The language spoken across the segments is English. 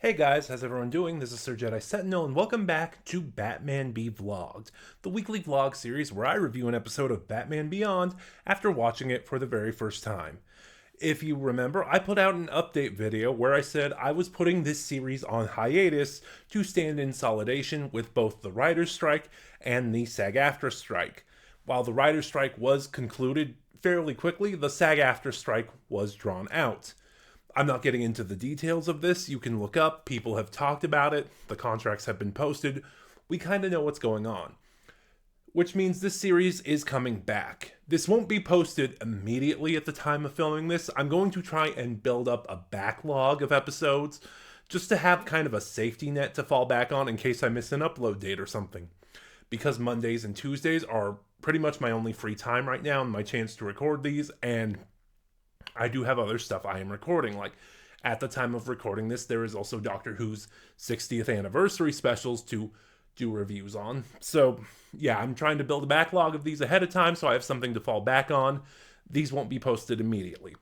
Hey guys, how's everyone doing? This is Sir Jedi Sentinel, and welcome back to Batman Be Vlogged, the weekly vlog series where I review an episode of Batman Beyond after watching it for the very first time. If you remember, I put out an update video where I said I was putting this series on hiatus to stand in solidarity with both the writer's strike and the SAG-AFTRA strike. While the writer's strike was concluded fairly quickly, the SAG-AFTRA strike was drawn out. I'm not getting into the details of this. You can look up. People have talked about it. The contracts have been posted. We kind of know what's going on. Which means this series is coming back. This won't be posted immediately at the time of filming this. I'm going to try and build up a backlog of episodes just to have kind of a safety net to fall back on in case I miss an upload date or something. Because Mondays and Tuesdays are pretty much my only free time right now and my chance to record these, and I do have other stuff I am recording. Like, at the time of recording this, there is also Doctor Who's 60th anniversary specials to do reviews on. So, yeah, I'm trying to build a backlog of these ahead of time so I have something to fall back on. These won't be posted immediately.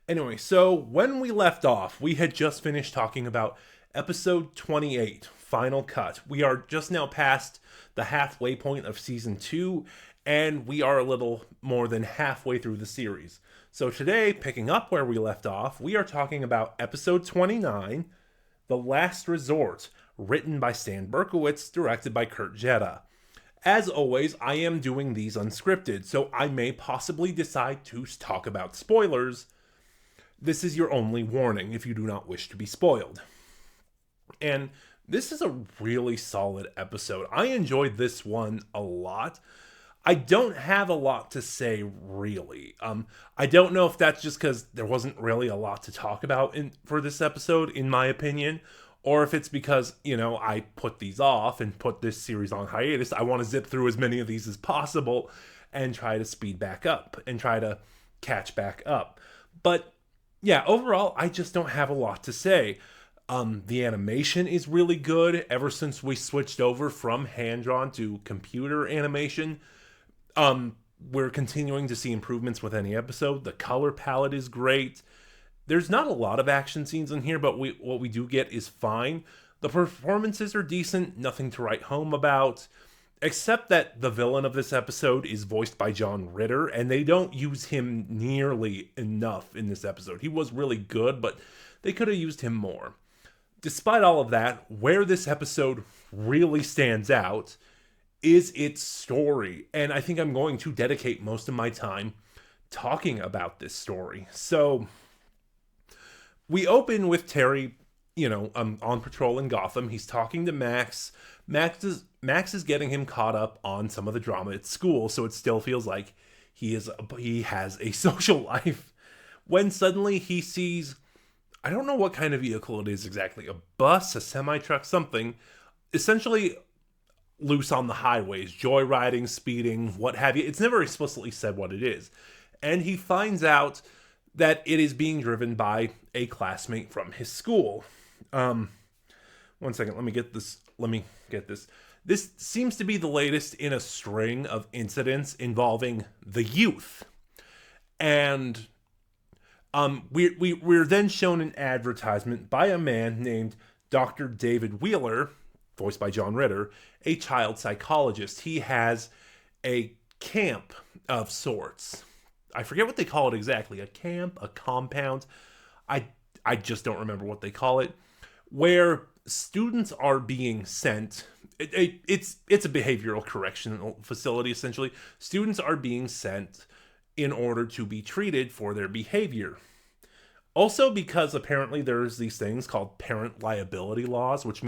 Anyway, so when we left off, we had just finished talking about episode 28, Final Cut. We are just now past the halfway point of season 2, and we are a little more than halfway through the series. So today, picking up where we left off, we are talking about episode 29, The Last Resort, written by Stan Berkowitz, directed by Kurt Jetta. As always, I am doing these unscripted, so I may possibly decide to talk about spoilers. This is your only warning if you do not wish to be spoiled. And this is a really solid episode. I enjoyed this one a lot. I don't have a lot to say, really. I don't know if that's just because there wasn't really a lot to talk about for this episode, in my opinion, or if it's because, I put these off and put this series on hiatus. I want to zip through as many of these as possible and try to speed back up and try to catch back up. But, yeah, overall, I just don't have a lot to say. The animation is really good ever since we switched over from hand-drawn to computer animation. We're continuing to see improvements with any episode. The color palette is great. There's not a lot of action scenes in here, but what we do get is fine. The performances are decent, nothing to write home about, except that the villain of this episode is voiced by John Ritter, and they don't use him nearly enough in this episode. He was really good, but they could have used him more. Despite all of that, where this episode really stands out is its story, and I think I'm going to dedicate most of my time talking about this story. So, we open with Terry, on patrol in Gotham. He's talking to Max. Max is getting him caught up on some of the drama at school, so it still feels like he has a social life. When suddenly he sees, I don't know what kind of vehicle it is exactly, a bus, a semi-truck, something, essentially loose on the highways, joyriding, speeding, what have you. It's never explicitly said what it is. And he finds out that it is being driven by a classmate from his school. One second, let me get this. This seems to be the latest in a string of incidents involving the youth. And we're then shown an advertisement by a man named Dr. David Wheeler, voiced by John Ritter, a child psychologist. He has a camp of sorts. I forget what they call it exactly. A camp, a compound. I just don't remember what they call it. Where students are being sent. It's a behavioral correctional facility, essentially. Students are being sent in order to be treated for their behavior. Also because apparently there's these things called parent liability laws, which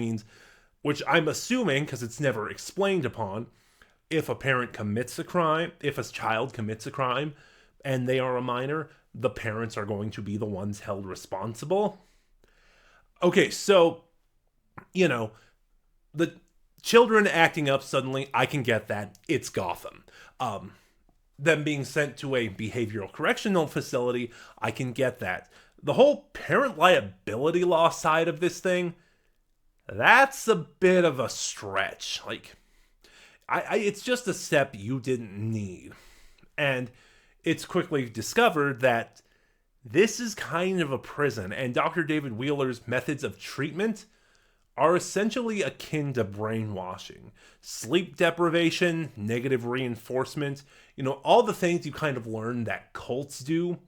I'm assuming, because it's never explained upon, if a parent commits a crime, if a child commits a crime, and they are a minor, the parents are going to be the ones held responsible. Okay, so, the children acting up suddenly, I can get that. It's Gotham. Them being sent to a behavioral correctional facility, I can get that. The whole parent liability law side of this thing, that's a bit of a stretch. Like, it's just a step you didn't need. And it's quickly discovered that This is kind of a prison, and Dr. David Wheeler's methods of treatment are essentially akin to brainwashing. Sleep deprivation, negative reinforcement, all the things you kind of learn that cults do,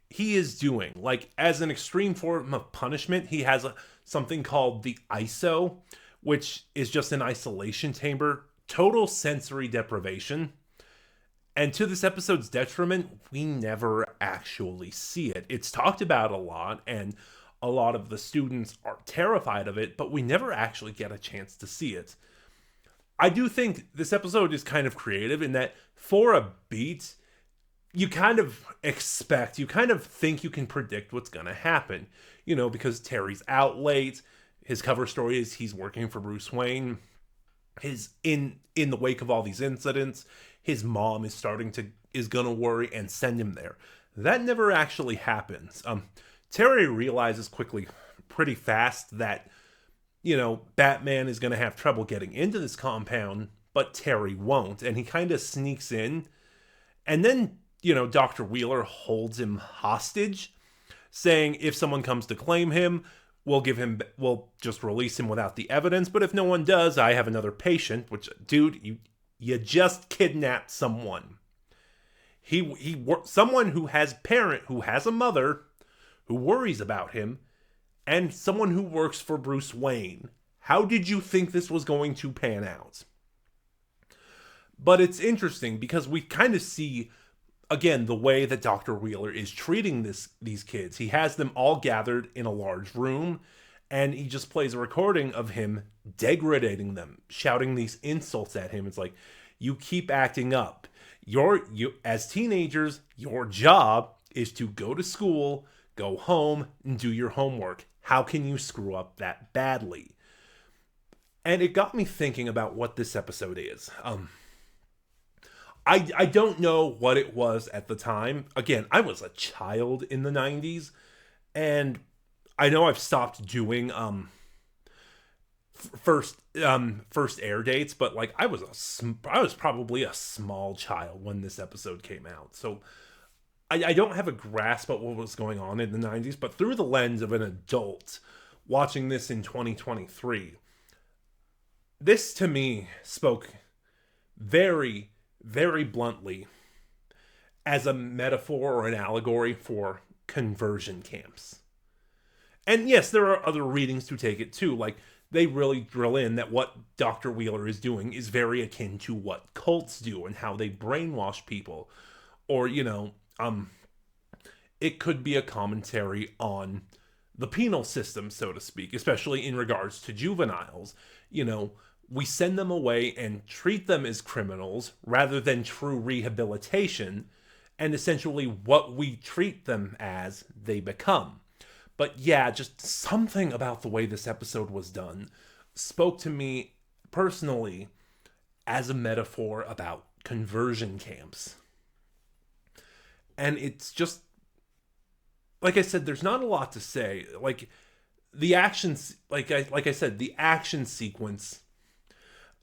he is doing. Like, as an extreme form of punishment, he has something called the ISO, which is just an isolation chamber, total sensory deprivation. And to this episode's detriment, we never actually see it. It's talked about a lot, and a lot of the students are terrified of it, but we never actually get a chance to see it. I do think this episode is kind of creative in that for a beat, you kind of think you can predict what's going to happen. Because Terry's out late. His cover story is he's working for Bruce Wayne. In the wake of all these incidents, his mom is gonna worry and send him there. That never actually happens. Terry realizes pretty fast that, Batman is gonna have trouble getting into this compound, but Terry won't, and he kind of sneaks in. And then, Dr. Wheeler holds him hostage, saying if someone comes to claim him, we'll just release him without the evidence, but if no one does, I have another patient. Which, dude, you just kidnapped someone. Someone who has a mother who worries about him, and someone who works for Bruce Wayne. How did you think this was going to pan out? But it's interesting because we kind of see, again, the way that Dr. Wheeler is treating these kids. He has them all gathered in a large room, and he just plays a recording of him degrading them, shouting these insults at him. It's like, you keep acting up. As teenagers, your job is to go to school, go home, and do your homework. How can you screw up that badly? And it got me thinking about what this episode is. I don't know what it was at the time. Again, I was a child in the 90s, and I know I've stopped doing first air dates, but like I was probably a small child when this episode came out. So I don't have a grasp of what was going on in the 90s, but through the lens of an adult watching this in 2023, this to me spoke very, very bluntly as a metaphor or an allegory for conversion camps. And yes, there are other readings to take it too. Like, they really drill in that what Dr. Wheeler is doing is very akin to what cults do and how they brainwash people. Or, it could be a commentary on the penal system, so to speak, especially in regards to juveniles. We send them away and treat them as criminals rather than true rehabilitation, and essentially what we treat them as, they become. But yeah, just something about the way this episode was done spoke to me personally as a metaphor about conversion camps. And it's just, like I said, there's not a lot to say. Like, the actions, like I said, the action sequence,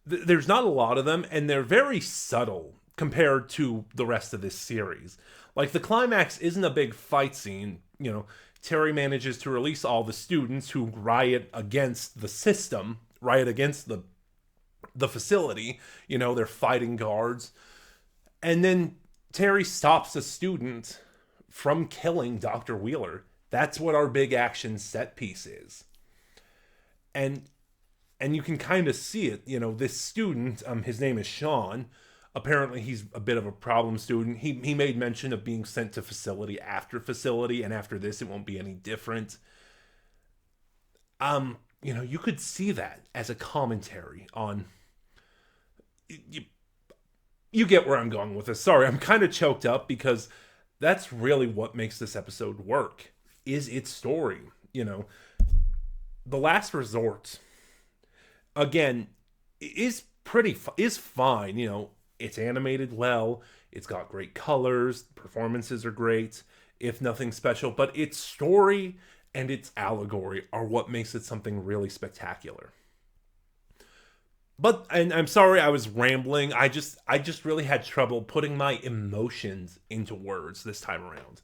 there's not a lot of them, and they're very subtle compared to the rest of this series. Like, the climax isn't a big fight scene. Terry manages to release all the students who riot against the system, riot against the facility. They're fighting guards. And then Terry stops a student from killing Dr. Wheeler. That's what our big action set piece is. And you can kind of see it. This student, his name is Sean. Apparently he's a bit of a problem student. He made mention of being sent to facility, and after this it won't be any different. You could see that as a commentary on... You get where I'm going with this. Sorry, I'm kind of choked up because that's really what makes this episode work, is its story. The Last Resort, again, is fine. It's animated well, it's got great colors, performances are great, if nothing special, but its story and its allegory are what makes it something really spectacular. And I'm sorry I was rambling, I just really had trouble putting my emotions into words this time around.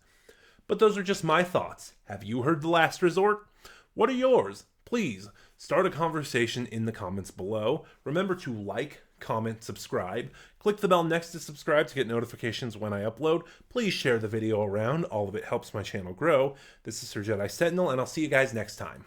But those are just my thoughts. Have you heard The Last Resort? What are yours? Please start a conversation in the comments below. Remember to like, comment, subscribe. Click the bell next to subscribe to get notifications when I upload. Please share the video around. All of it helps my channel grow. This is Sir Jedi Sentinel, and I'll see you guys next time.